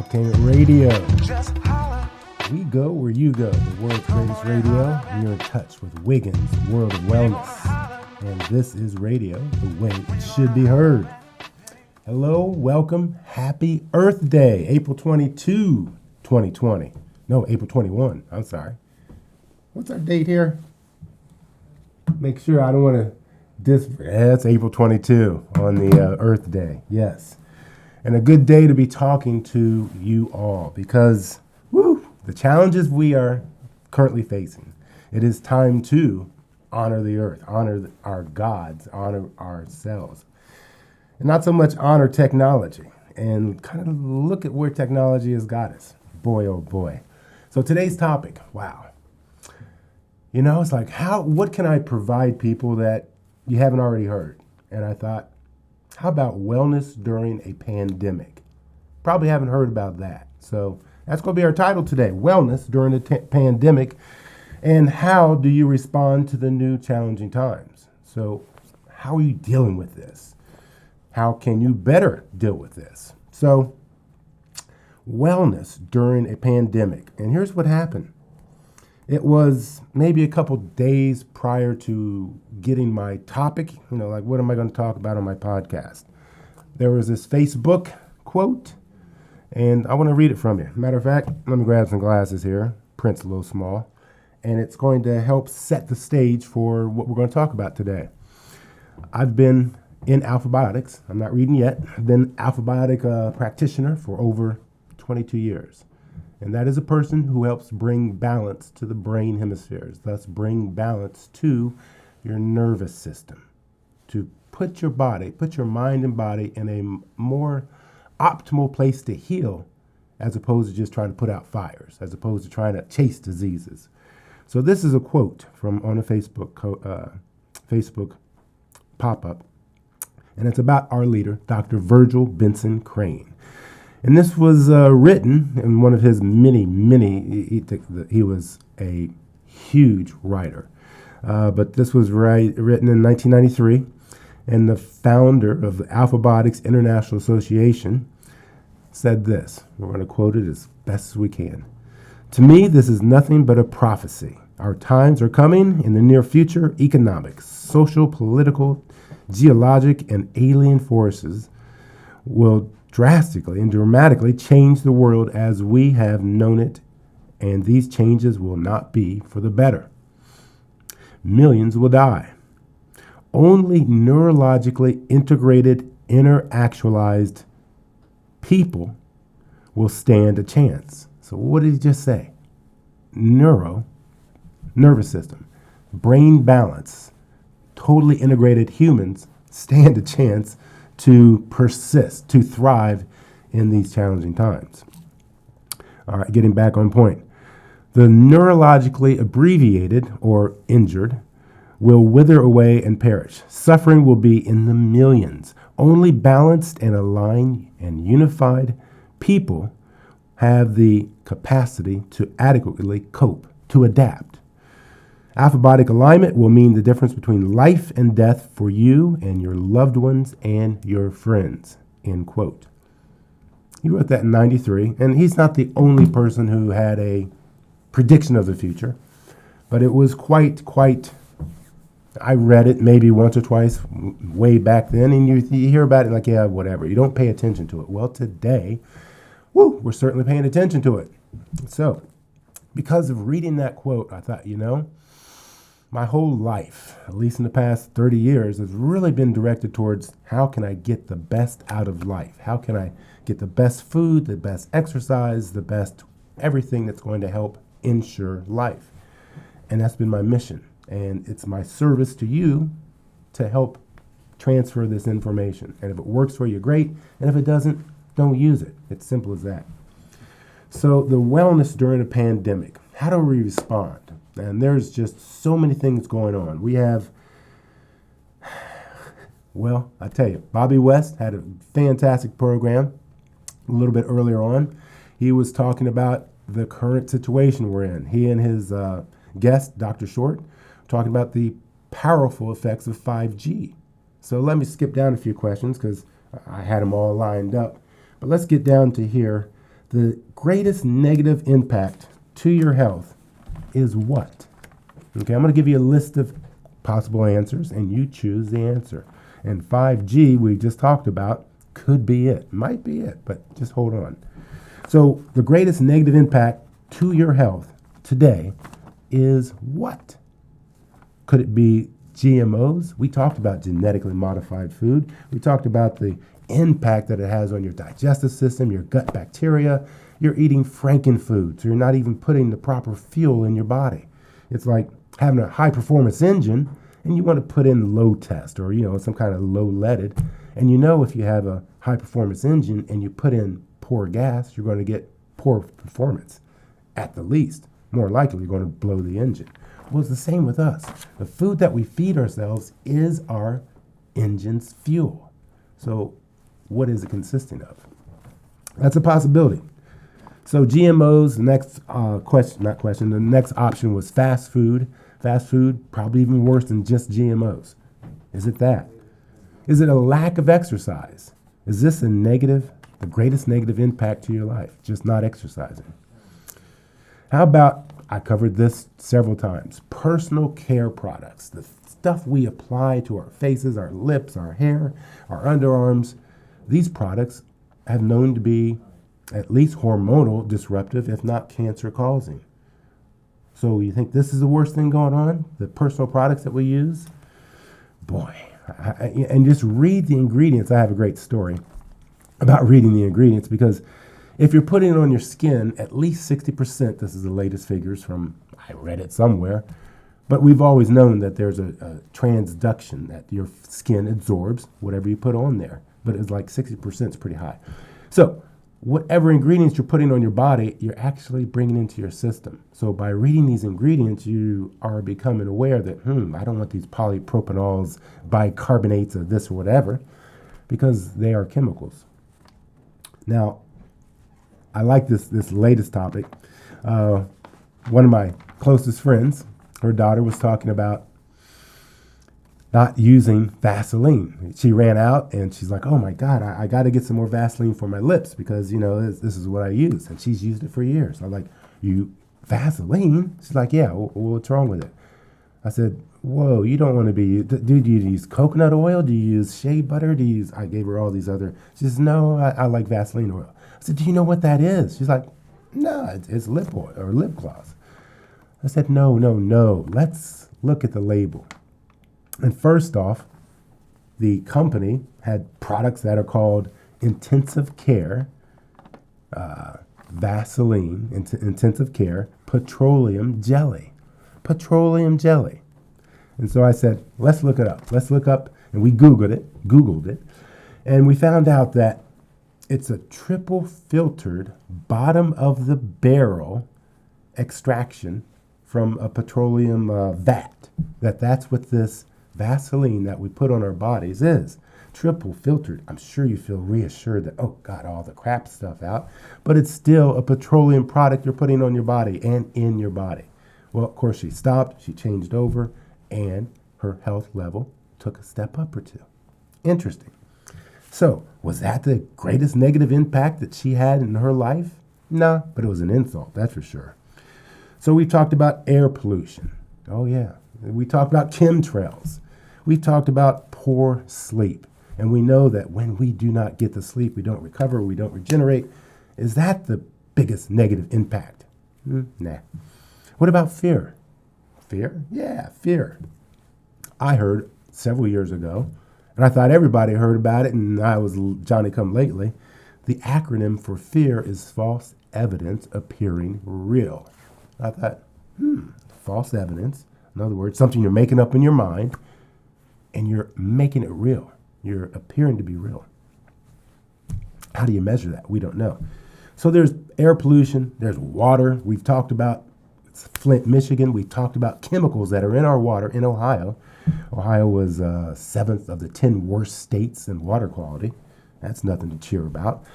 Octane Radio. We go where you go, the world's greatest radio, and you're in touch with Wiggins, the world of wellness. And this is radio the way it should be heard. Hello, welcome, happy Earth Day, April 22, 2020. No, April 21, I'm sorry. What's our date here? Make sure I don't want to it's April 22 on the Earth Day, yes. And a good day to be talking to you all because, the challenges we are currently facing. It is time to honor the earth, honor our gods, honor ourselves. And not so much honor technology and kind of look at where technology has got us. Boy, oh boy. So today's topic, wow. You know, it's like, what can I provide people that you haven't already heard? And I thought, how about wellness during a pandemic? Probably haven't heard about that. So that's going to be our title today, Wellness During a Pandemic, and how do you respond to the new challenging times? So how are you dealing with this? How can you better deal with this? So wellness during a pandemic. And here's what happened. It was maybe a couple days prior to getting my topic, like what am I going to talk about on my podcast? There was this Facebook quote, and I want to read it from you. Matter of fact, let me grab some glasses here. Print's a little small. And it's going to help set the stage for what we're going to talk about today. I've been in alphabiotics. I'm not reading yet. I've been alphabiotic practitioner for over 22 years. And that is a person who helps bring balance to the brain hemispheres, thus bring balance to your nervous system, to put your mind and body in a more optimal place to heal, as opposed to just trying to put out fires, as opposed to trying to chase diseases. So this is a quote from on a Facebook pop-up, and it's about our leader, Dr. Virgil Benson Crane. And this was written in one of his many, he was a huge writer. But this was written in 1993. And the founder of the Alphabiotics International Association said this. We're going to quote it as best as we can. To me, this is nothing but a prophecy. Our times are coming in the near future. Economic, social, political, geologic, and alien forces will drastically and dramatically change the world as we have known it, and these changes will not be for the better. Millions will die. Only neurologically integrated, interactualized people will stand a chance. So what did he just say? Nervous system, brain balance, totally integrated humans stand a chance to persist, to thrive in these challenging times. All right, getting back on point. The neurologically abbreviated or injured will wither away and perish. Suffering will be in the millions. Only balanced and aligned and unified people have the capacity to adequately cope, to adapt. Alphabiotic alignment will mean the difference between life and death for you and your loved ones and your friends, end quote. He wrote that in 93, and he's not the only person who had a prediction of the future, but it was quite, I read it maybe once or twice way back then, and you hear about it like, yeah, whatever. You don't pay attention to it. Well, today, we're certainly paying attention to it. So, because of reading that quote, I thought, my whole life, at least in the past 30 years, has really been directed towards how can I get the best out of life? How can I get the best food, the best exercise, the best everything that's going to help ensure life? And that's been my mission. And it's my service to you to help transfer this information. And if it works for you, great. And if it doesn't, don't use it. It's simple as that. So the wellness during a pandemic, how do we respond? And there's just so many things going on. We have, I tell you, Bobby West had a fantastic program a little bit earlier on. He was talking about the current situation we're in. He and his guest, Dr. Short, talking about the powerful effects of 5G. So let me skip down a few questions because I had them all lined up. But let's get down to here The greatest negative impact to your health is what? Okay, I'm going to give you a list of possible answers, and you choose the answer. And 5G, we just talked about, could be it. Might be it, but just hold on. So the greatest negative impact to your health today is what? Could it be GMOs? We talked about genetically modified food. We talked about the impact that it has on your digestive system, your gut bacteria. You're eating frankenfood, so you're not even putting the proper fuel in your body. It's like having a high performance engine and you want to put in low test or, some kind of low leaded. And if you have a high performance engine and you put in poor gas, you're going to get poor performance. At the least, more likely you're going to blow the engine. Well, it's the same with us. The food that we feed ourselves is our engine's fuel. So what is it consisting of? That's a possibility. So GMOs, the next the next option was fast food. Fast food, probably even worse than just GMOs. Is it that? Is it a lack of exercise? Is this the greatest negative impact to your life, just not exercising? How about, I covered this several times, personal care products, the stuff we apply to our faces, our lips, our hair, our underarms. These products have known to be at least hormonal disruptive, if not cancer causing. So you think this is the worst thing going on? The personal products that we use? Boy, and just read the ingredients. I have a great story about reading the ingredients because if you're putting it on your skin, at least 60%, this is the latest figures I read it somewhere, but we've always known that there's a transduction that your skin absorbs whatever you put on there, but it's like 60% is pretty high. So whatever ingredients you're putting on your body, you're actually bringing into your system. So by reading these ingredients, you are becoming aware that, I don't want these polypropanols, bicarbonates of this or whatever, because they are chemicals. Now, I like this latest topic. One of my closest friends, her daughter was talking about not using Vaseline. She ran out and she's like, oh my God, I got to get some more Vaseline for my lips because, this is what I use. And she's used it for years. I'm like, you Vaseline? She's like, yeah, what's wrong with it? I said, whoa, you don't want to be, do you use coconut oil? Do you use shea butter? I gave her all these other, she says, no, I like Vaseline oil. I said, do you know what that is? She's like, no, it's lip oil or lip gloss. I said, no, let's look at the label. And first off, the company had products that are called intensive care, Vaseline, intensive care, petroleum jelly. And so I said, let's look it up. And we Googled it, and we found out that it's a triple filtered bottom of the barrel extraction from a petroleum vat. That's what this Vaseline that we put on our bodies is. Triple filtered. I'm sure you feel reassured that, got all the crap stuff out, but it's still a petroleum product you're putting on your body and in your body. Well, of course, she stopped, she changed over, and her health level took a step up or two. Interesting. So, was that the greatest negative impact that she had in her life? No, but it was an insult, that's for sure. So we talked about air pollution. Oh yeah. We talked about chemtrails. We talked about poor sleep. And we know that when we do not get the sleep, we don't recover, we don't regenerate. Is that the biggest negative impact? Nah. What about fear? Fear? Yeah, fear. I heard several years ago, and I thought everybody heard about it, and I was Johnny-come-lately. The acronym for fear is false evidence appearing real. I thought, false evidence. In other words, something you're making up in your mind, and you're making it real. You're appearing to be real. How do you measure that? We don't know. So there's air pollution. There's water. We've talked about Flint, Michigan. We talked about chemicals that are in our water in Ohio. Ohio was 7th of the 10 worst states in water quality. That's nothing to cheer about.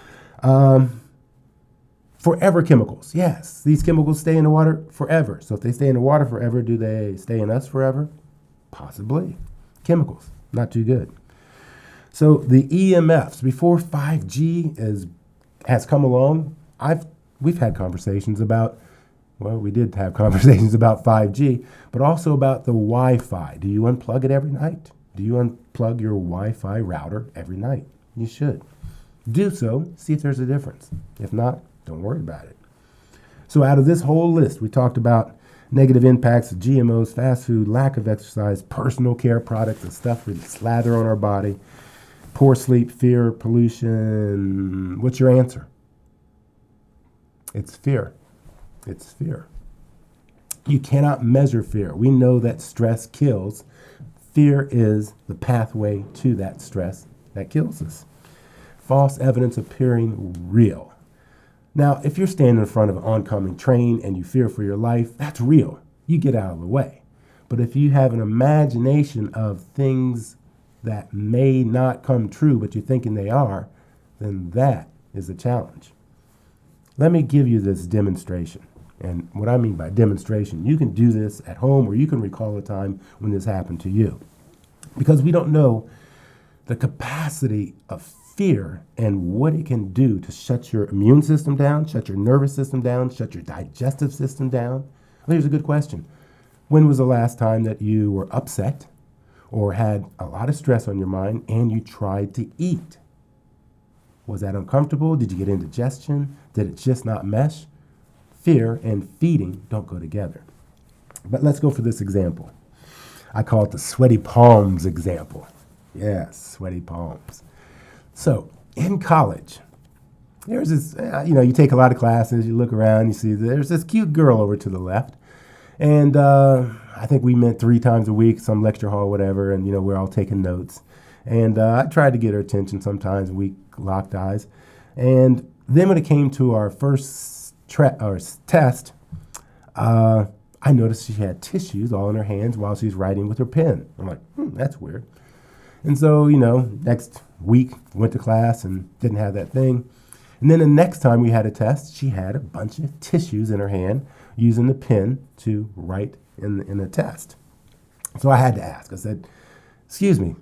Forever chemicals. Yes, these chemicals stay in the water forever. So if they stay in the water forever, do they stay in us forever? Possibly. Chemicals, not too good. So the EMFs, before 5G has come along, I've we've had conversations about, well, we did have conversations about 5G, but also about the Wi-Fi. Do you unplug it every night? Do you unplug your Wi-Fi router every night? You should. Do so, see if there's a difference. If not, don't worry about it. So out of this whole list, we talked about negative impacts of GMOs, fast food, lack of exercise, personal care products, and stuff we slather on our body, poor sleep, fear, pollution. What's your answer? It's fear. It's fear. You cannot measure fear. We know that stress kills. Fear is the pathway to that stress that kills us. False evidence appearing real. Now, if you're standing in front of an oncoming train and you fear for your life, that's real. You get out of the way. But if you have an imagination of things that may not come true, but you're thinking they are, then that is a challenge. Let me give you this demonstration. And what I mean by demonstration, you can do this at home or you can recall a time when this happened to you. Because we don't know the capacity of fear and what it can do to shut your immune system down, shut your nervous system down, shut your digestive system down. Well, here's a good question. When was the last time that you were upset or had a lot of stress on your mind and you tried to eat? Was that uncomfortable? Did you get indigestion? Did it just not mesh? Fear and feeding don't go together. But let's go for this example. I call it the sweaty palms example. Yes, sweaty palms. So in college, there's this, you take a lot of classes, you look around, you see there's this cute girl over to the left. And I think we met 3 times a week, some lecture hall, whatever, and, we're all taking notes. And I tried to get her attention sometimes, we locked eyes. And then when it came to our first test, I noticed she had tissues all in her hands while she's writing with her pen. I'm like, that's weird. And so, next week went to class and didn't have that thing. And then the next time we had a test, she had a bunch of tissues in her hand using the pen to write in the test. So I had to ask. I said, excuse me,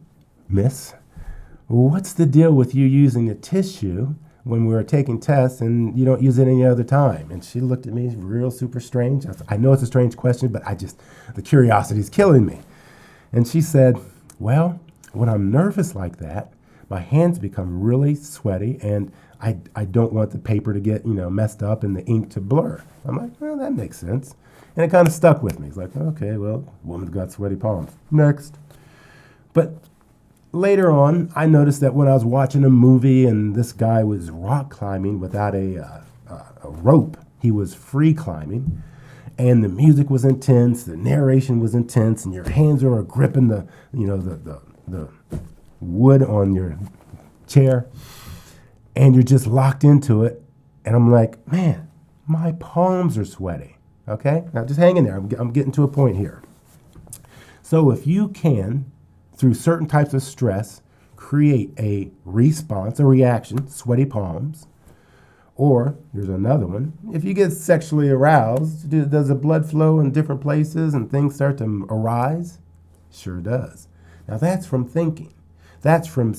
miss, what's the deal with you using a tissue when we were taking tests and you don't use it any other time? And she looked at me real super strange. I know it's a strange question, but the curiosity is killing me. And she said, well, when I'm nervous like that, my hands become really sweaty and I don't want the paper to get, messed up and the ink to blur. I'm like, well, that makes sense. And it kind of stuck with me. It's like, okay, well, woman's got sweaty palms. Next. But later on, I noticed that when I was watching a movie and this guy was rock climbing without a rope, he was free climbing, and the music was intense, the narration was intense, and your hands were gripping the wood on your chair, and you're just locked into it. And I'm like, man, my palms are sweaty. Okay, now just hang in there. I'm getting to a point here. So if you can, through certain types of stress, create a response, a reaction, sweaty palms, or here's another one. If you get sexually aroused, does the blood flow in different places and things start to arise? Sure does. Now that's from thinking. That's from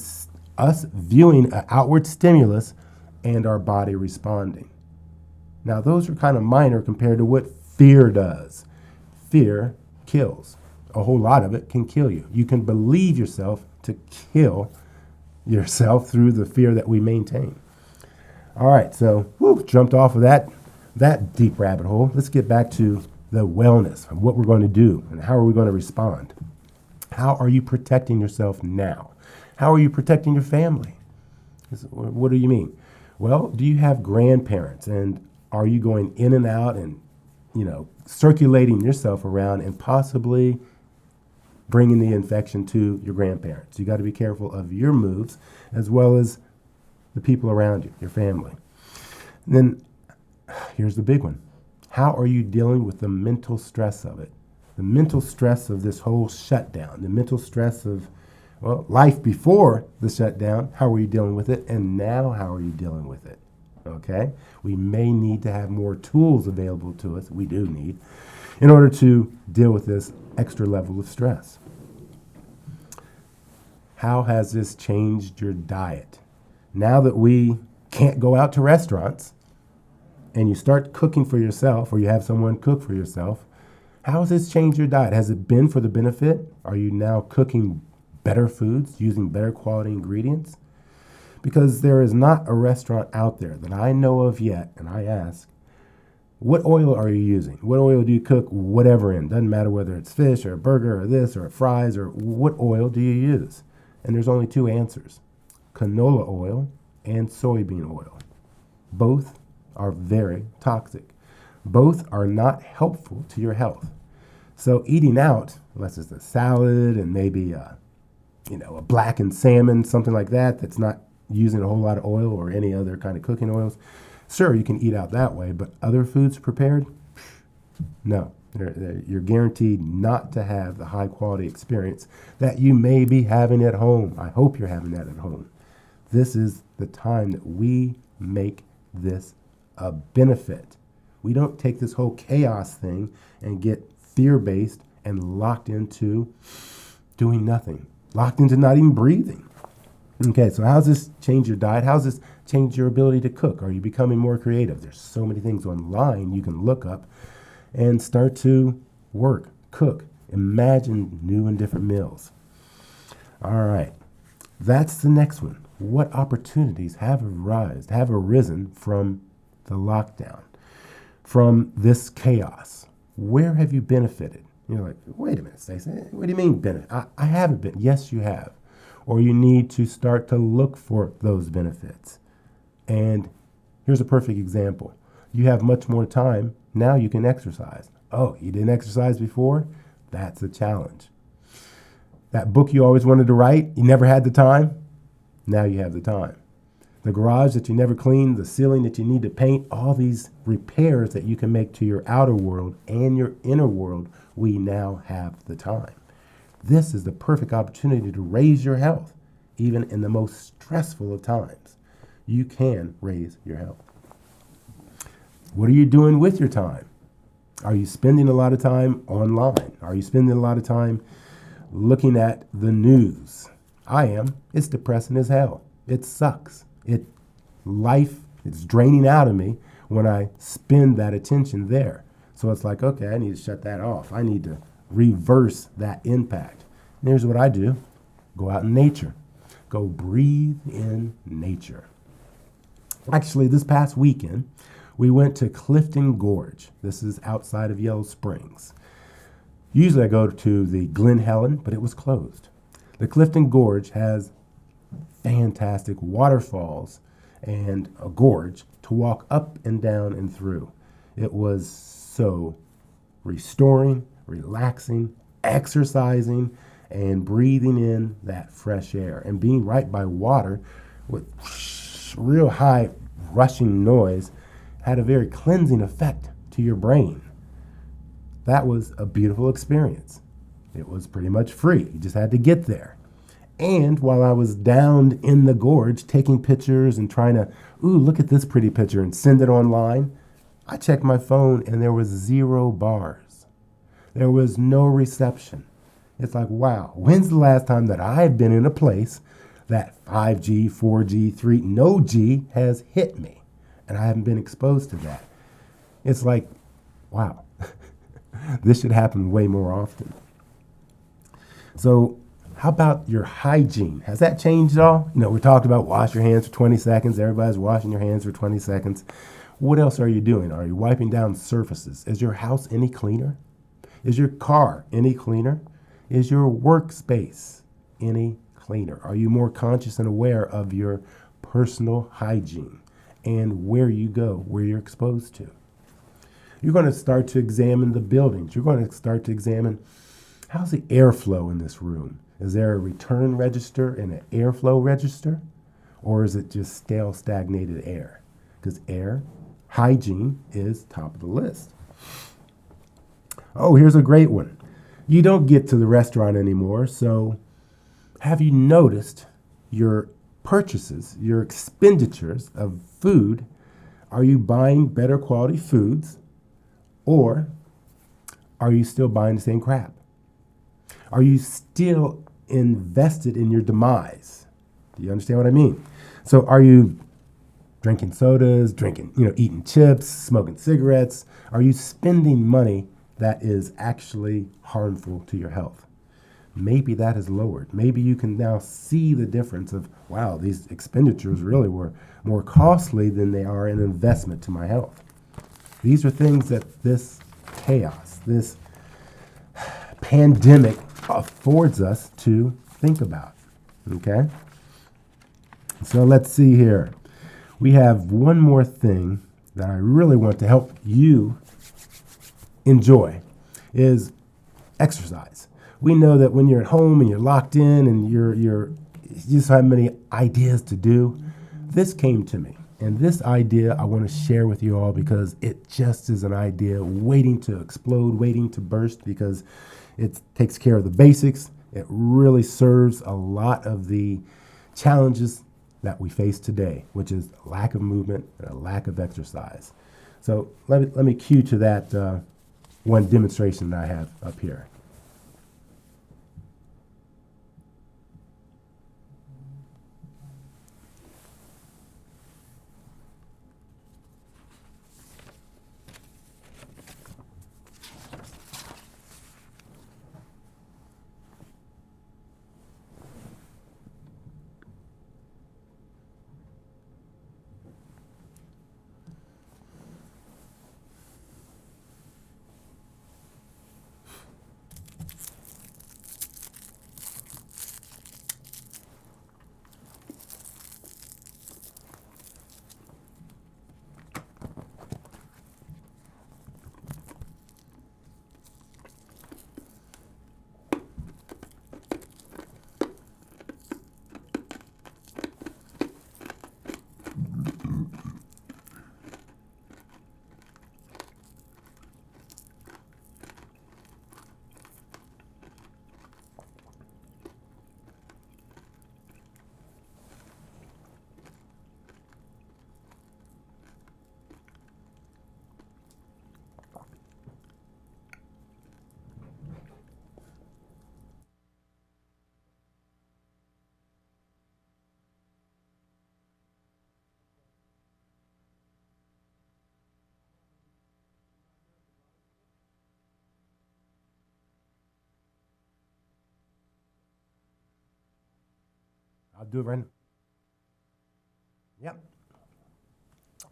us viewing an outward stimulus and our body responding. Now those are kind of minor compared to what fear does. Fear kills. A whole lot of it can kill you. You can believe yourself to kill yourself through the fear that we maintain. All right, so jumped off of that deep rabbit hole. Let's get back to the wellness of what we're going to do and how are we going to respond. How are you protecting yourself now? How are you protecting your family? What do you mean? Well, do you have grandparents and are you going in and out and, circulating yourself around and possibly bringing the infection to your grandparents? You got to be careful of your moves as well as the people around you, your family. And then here's the big one. How are you dealing with the mental stress of it? The mental stress of this whole shutdown, the mental stress of, life before the shutdown. How are you dealing with it? And now how are you dealing with it? Okay? We may need to have more tools available to us. We do need, in order to deal with this extra level of stress. How has this changed your diet? Now that we can't go out to restaurants, and you start cooking for yourself, or you have someone cook for yourself, how has this changed your diet? Has it been for the benefit? Are you now cooking better foods, using better quality ingredients? Because there is not a restaurant out there that I know of yet, and I ask, what oil are you using? What oil do you cook whatever in? Doesn't matter whether it's fish or a burger or this or fries, or what oil do you use? And there's only two answers: canola oil and soybean oil. Both are very toxic. Both are not helpful to your health. So eating out, unless it's a salad and maybe a blackened salmon, something like that, that's not using a whole lot of oil or any other kind of cooking oils, sure, you can eat out that way, but other foods prepared, no. You're guaranteed not to have the high quality experience that you may be having at home. I hope you're having that at home. This is the time that we make this a benefit. We don't take this whole chaos thing and get fear-based and locked into doing nothing, locked into not even breathing. Okay, so how does this change your diet? How does this change your ability to cook? Are you becoming more creative? There's so many things online you can look up and start to work, cook, imagine new and different meals. All right, that's the next one. What opportunities have arisen from the lockdown, from this chaos? Where have you benefited? You're like, wait a minute, Stacey, what do you mean benefit? I haven't been. Yes, you have. Or you need to start to look for those benefits. And here's a perfect example. You have much more time. Now you can exercise. Oh, you didn't exercise before? That's a challenge. That book you always wanted to write, you never had the time? Now you have the time. The garage that you never cleaned, the ceiling that you need to paint, all these repairs that you can make to your outer world and your inner world, we now have the time. This is the perfect opportunity to raise your health, even in the most stressful of times. You can raise your health. What are you doing with your time? Are you spending a lot of time online? Are you spending a lot of time looking at the news? I am. It's depressing as hell. It sucks. It's draining out of me when I spend that attention there. So it's like, okay, I need to shut that off. I need to reverse that impact. And here's what I do. Go out in nature. Go breathe in nature. Actually, this past weekend, we went to Clifton Gorge. This is outside of Yellow Springs. Usually I go to the Glen Helen, but it was closed. The Clifton Gorge has fantastic waterfalls and a gorge to walk up and down and through. It was so restoring, relaxing, exercising, and breathing in that fresh air. And being right by water with real high rushing noise had a very cleansing effect to your brain. That was a beautiful experience. It was pretty much free. You just had to get there. And while I was down in the gorge taking pictures and trying to, look at this pretty picture and send it online, I checked my phone and there was 0 bars. There was no reception. It's like, wow, when's the last time that I've been in a place that 5G, 4G, 3, no G has hit me? And I haven't been exposed to that. It's like, wow, this should happen way more often. So how about your hygiene? Has that changed at all? We talked about wash your hands for 20 seconds. Everybody's washing your hands for 20 seconds. What else are you doing? Are you wiping down surfaces? Is your house any cleaner? Is your car any cleaner? Is your workspace any cleaner? Are you more conscious and aware of your personal hygiene and where you go, where you're exposed to? You're going to start to examine the buildings. You're going to start to examine, how's the airflow in this room? Is there a return register and an airflow register? Or is it just stale, stagnated air? Because air hygiene is top of the list. Oh, here's a great one. You don't get to the restaurant anymore, so have you noticed your purchases, your expenditures of food? Are you buying better quality foods, or are you still buying the same crap? Are you still invested in your demise? Do you understand what I mean? So are you drinking sodas, eating chips, smoking cigarettes? Are you spending money that is actually harmful to your health? Maybe that is lowered. Maybe you can now see the difference of, wow, these expenditures really were more costly than they are an investment to my health. These are things that this chaos, this pandemic affords us to think about. Okay? So let's see here. We have one more thing that I really want to help you enjoy is exercise. We know that when you're at home and you're locked in and you just have many ideas to do, this came to me. And this idea I want to share with you all because it just is an idea waiting to explode, waiting to burst, because it takes care of the basics. It really serves a lot of the challenges that we face today, which is a lack of movement and a lack of exercise. So let me cue to that one demonstration that I have up here. I'll do it right now. Yep.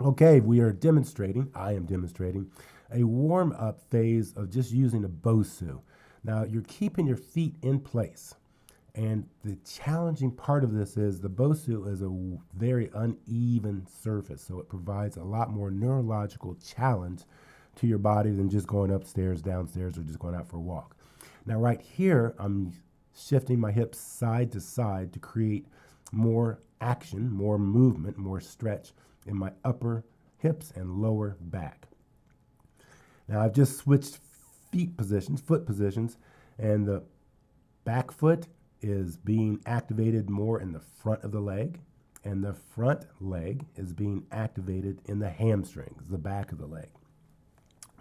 Okay, I am demonstrating a warm up phase of just using a BOSU. Now, you're keeping your feet in place. And the challenging part of this is the BOSU is a very uneven surface, so it provides a lot more neurological challenge to your body than just going upstairs, downstairs, or just going out for a walk. Now, right here, I'm shifting my hips side to side to create more action, more movement, more stretch in my upper hips and lower back. Now, I've just switched foot positions, and the back foot is being activated more in the front of the leg, and the front leg is being activated in the hamstrings, the back of the leg.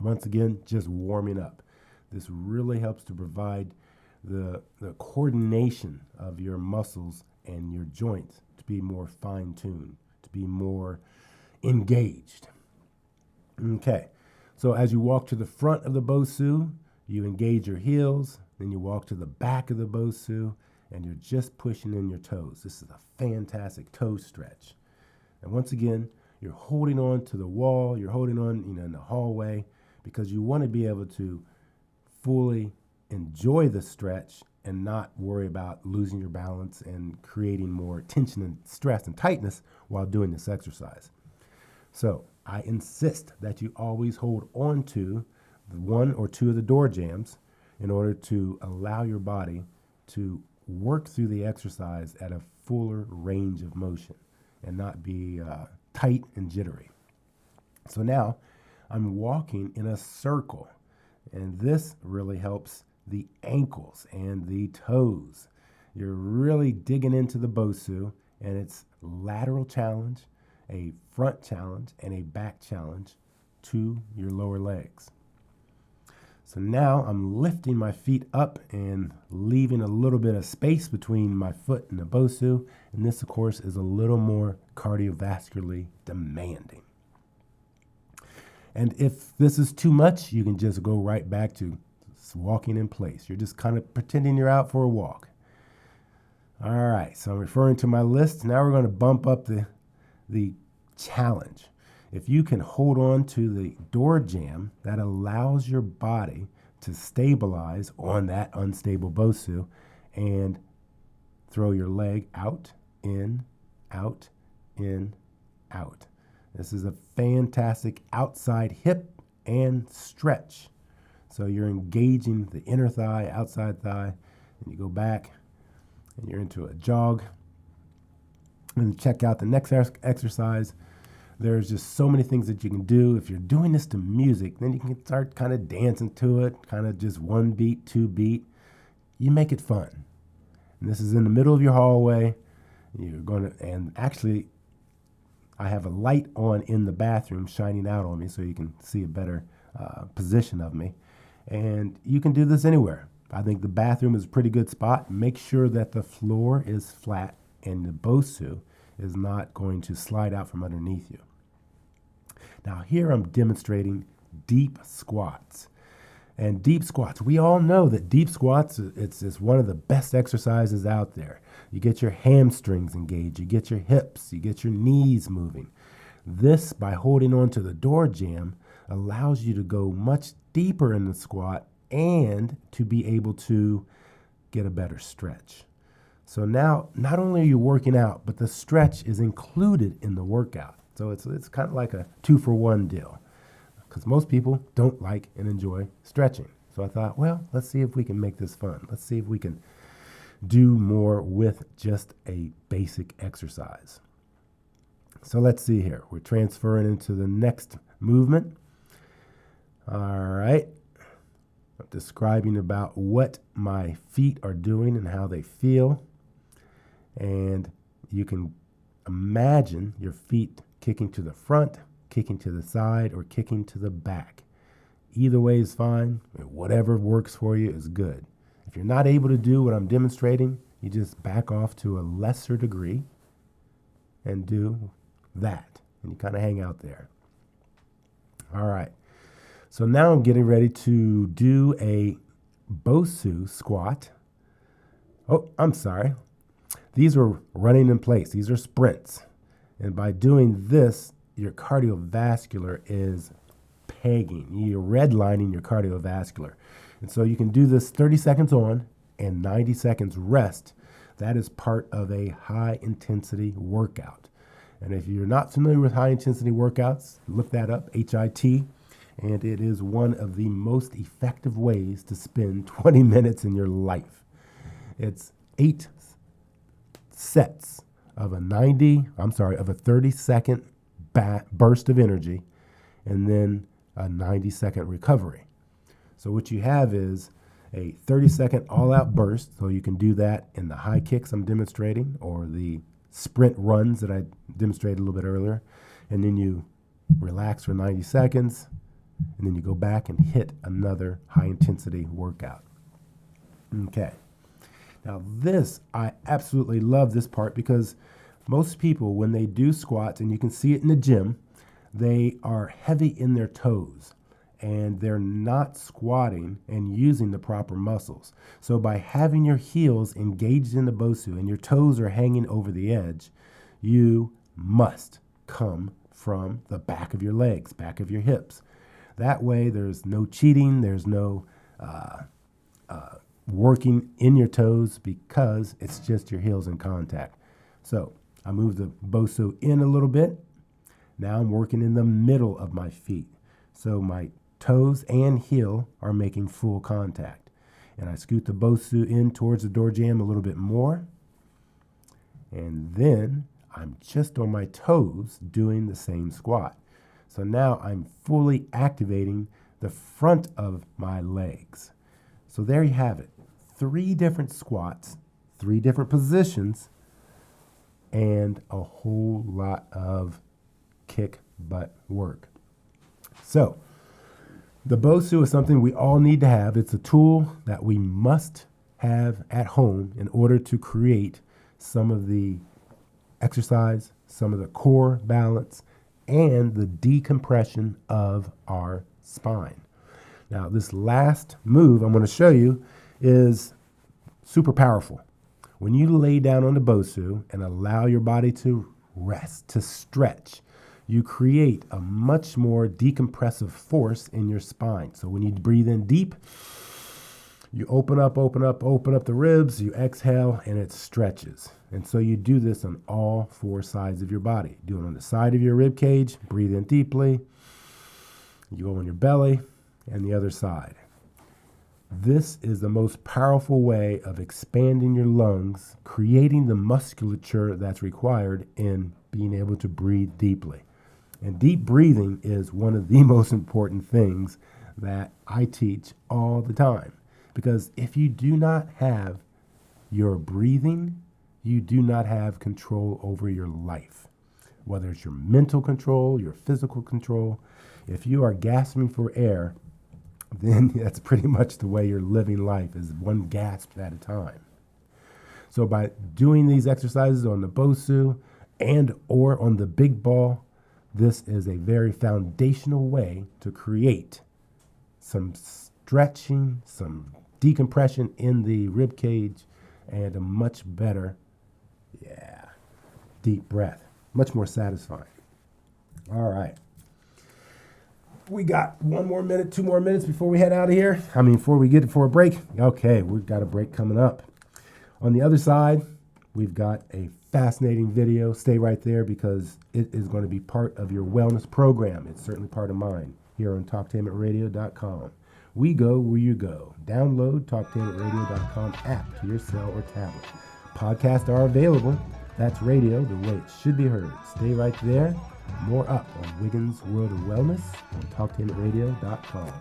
Once again, just warming up. This really helps to provide the coordination of your muscles and your joints to be more fine-tuned, to be more engaged. Okay, so as you walk to the front of the BOSU, you engage your heels, then you walk to the back of the BOSU, and you're just pushing in your toes. This is a fantastic toe stretch. And once again, you're holding on to the wall, you're holding on, in the hallway, because you want to be able to fully enjoy the stretch and not worry about losing your balance and creating more tension and stress and tightness while doing this exercise. So I insist that you always hold on to the one or two of the door jambs in order to allow your body to work through the exercise at a fuller range of motion and not be tight and jittery. So now I'm walking in a circle, and this really helps the ankles and the toes. You're really digging into the BOSU, and it's lateral challenge, a front challenge, and a back challenge to your lower legs. So now I'm lifting my feet up and leaving a little bit of space between my foot and the BOSU. And this, of course, is a little more cardiovascularly demanding. And if this is too much, you can just go right back to walking in place. You're just kind of pretending you're out for a walk. All right, so I'm referring to my list. Now we're going to bump up the challenge. If you can hold on to the door jamb, that allows your body to stabilize on that unstable BOSU and throw your leg out, in, out, in, out. This is a fantastic outside hip and stretch. So you're engaging the inner thigh, outside thigh, and you go back and you're into a jog. And check out the next exercise. There's just so many things that you can do. If you're doing this to music, then you can start kind of dancing to it, kind of just 1 beat, 2 beat. You make it fun. And this is in the middle of your hallway. You're going to, and actually, I have a light on in the bathroom shining out on me so you can see a better position of me. And you can do this anywhere. I think the bathroom is a pretty good spot. Make sure that the floor is flat and the BOSU is not going to slide out from underneath you. Now here I'm demonstrating deep squats. And deep squats, we all know that deep squats, it's one of the best exercises out there. You get your hamstrings engaged, you get your hips, you get your knees moving. This, by holding on to the door jamb, allows you to go much deeper in the squat and to be able to get a better stretch. So now, not only are you working out, but the stretch is included in the workout. So it's kind of like a 2-for-1 deal, because most people don't like and enjoy stretching. So I thought, well, let's see if we can make this fun. Let's see if we can do more with just a basic exercise. So let's see here. We're transferring into the next movement. All right. I'm describing about what my feet are doing and how they feel. And you can imagine your feet kicking to the front, kicking to the side, or kicking to the back. Either way is fine. Whatever works for you is good. If you're not able to do what I'm demonstrating, you just back off to a lesser degree and do that. And you kind of hang out there. All right. So now I'm getting ready to do a BOSU squat. Oh, I'm sorry. These are running in place. These are sprints. And by doing this, your cardiovascular is pegging. You're redlining your cardiovascular. And so you can do this 30 seconds on and 90 seconds rest. That is part of a high intensity workout. And if you're not familiar with high intensity workouts, look that up, HIT. And it is one of the most effective ways to spend 20 minutes in your life. It's 8 sets of a 30-second burst of energy and then a 90-second recovery. So what you have is a 30-second all-out burst. So you can do that in the high kicks I'm demonstrating or the sprint runs that I demonstrated a little bit earlier. And then you relax for 90 seconds. And then you go back and hit another high-intensity workout. Okay. Now this, I absolutely love this part because most people, when they do squats, and you can see it in the gym, they are heavy in their toes and they're not squatting and using the proper muscles. So by having your heels engaged in the BOSU and your toes are hanging over the edge, you must come from the back of your legs, back of your hips. That way, there's no cheating, there's no working in your toes because it's just your heels in contact. So I move the BOSU in a little bit. Now I'm working in the middle of my feet. So my toes and heel are making full contact. And I scoot the BOSU in towards the door jamb a little bit more. And then I'm just on my toes doing the same squat. So now I'm fully activating the front of my legs. So there you have it. 3 different squats, 3 different positions, and a whole lot of kick butt work. So The BOSU is something we all need to have. It's a tool that we must have at home in order to create some of the exercise, some of the core balance, and the decompression of our spine. Now, this last move I'm going to show you is super powerful. When you lay down on the BOSU and allow your body to rest, to stretch, you create a much more decompressive force in your spine. So when you breathe in deep, you open up the ribs, you exhale, and it stretches. And so you do this on all four sides of your body. Do it on the side of your rib cage, breathe in deeply. You go on your belly and the other side. This is the most powerful way of expanding your lungs, creating the musculature that's required in being able to breathe deeply. And deep breathing is one of the most important things that I teach all the time. Because if you do not have your breathing, you do not have control over your life. Whether it's your mental control, your physical control. If you are gasping for air, then that's pretty much the way you're living life, is one gasp at a time. So by doing these exercises on the BOSU and or on the big ball, this is a very foundational way to create some stretching, some decompression in the rib cage, and a much better, deep breath. Much more satisfying. All right. We got 1 more minute, 2 more minutes before we head out of here. Before we get for a break. Okay, we've got a break coming up. On the other side, we've got a fascinating video. Stay right there because it is going to be part of your wellness program. It's certainly part of mine here on TalkTainmenTRadio.com. We go where you go. Download TalkTainmentRadio.com app to your cell or tablet. Podcasts are available. That's radio the way it should be heard. Stay right there. More up on Wiggins World of Wellness on TalkTainmentRadio.com.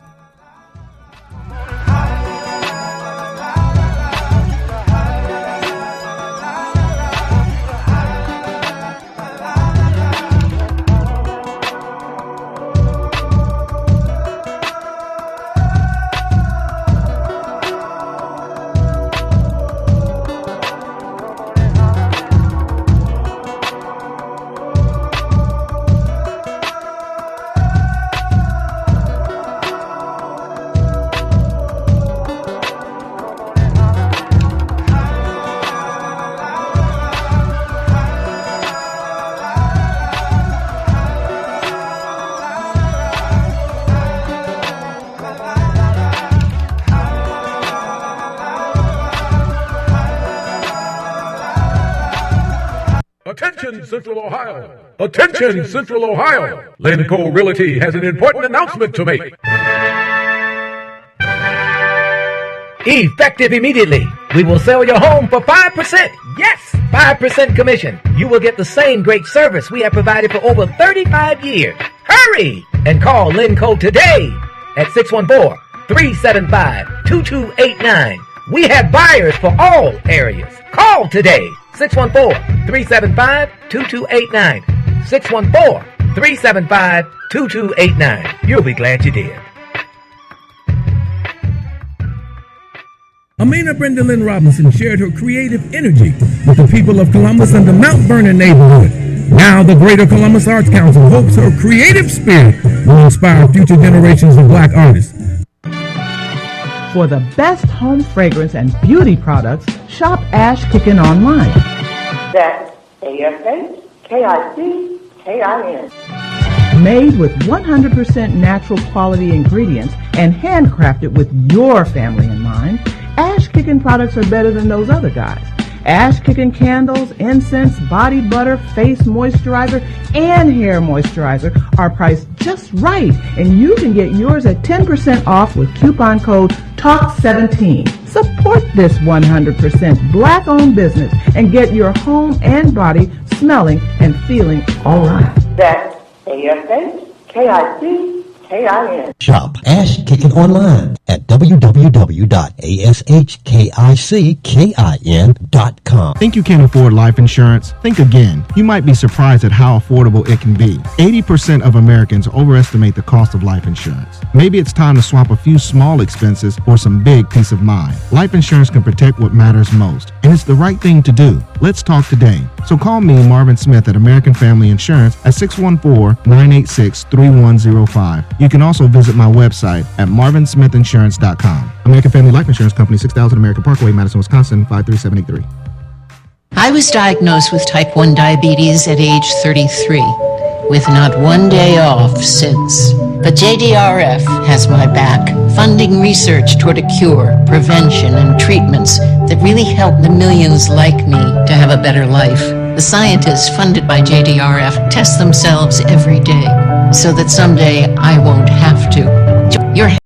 Attention, Central Ohio! Attention, Central Ohio! Linco Realty has an important announcement to make. Effective immediately, we will sell your home for 5%. Yes, 5% commission. You will get the same great service we have provided for over 35 years. Hurry and call Linco today at 614-375-2289. We have buyers for all areas. Call today. 614-375-2289. 614-375-2289. You'll be glad you did. Amina Brenda Lynn Robinson shared her creative energy with the people of Columbus and the Mount Vernon neighborhood. Now the Greater Columbus Arts Council hopes her creative spirit will inspire future generations of black artists. For the best home fragrance and beauty products, shop Ash Kickin online. That's ASHKICKIN. Made with 100% natural quality ingredients and handcrafted with your family in mind, Ash Kickin products are better than those other guys. Ash Kickin candles, incense, body butter, face moisturizer, and hair moisturizer are priced just right, and you can get yours at 10% off with coupon code TALK17. Support this 100% black-owned business and get your home and body smelling and feeling all right. That's ASHKICKIN. K-I-N. Shop Ash Kicking online at www.ashkickin.com. Think you can't afford life insurance? Think again. You might be surprised at how affordable it can be. 80% of Americans overestimate the cost of life insurance. Maybe it's time to swap a few small expenses for some big peace of mind. Life insurance can protect what matters most, and it's the right thing to do. Let's talk today. So call me, Marvin Smith, at American Family Insurance at 614-986-3105. You can also visit my website at marvinsmithinsurance.com. American Family Life Insurance Company, 6000 American Parkway, Madison, Wisconsin, 53783. I was diagnosed with type 1 diabetes at age 33, with not one day off since. But JDRF has my back, funding research toward a cure, prevention, and treatments that really help the millions like me to have a better life. The scientists funded by JDRF test themselves every day so that someday I won't have to. Your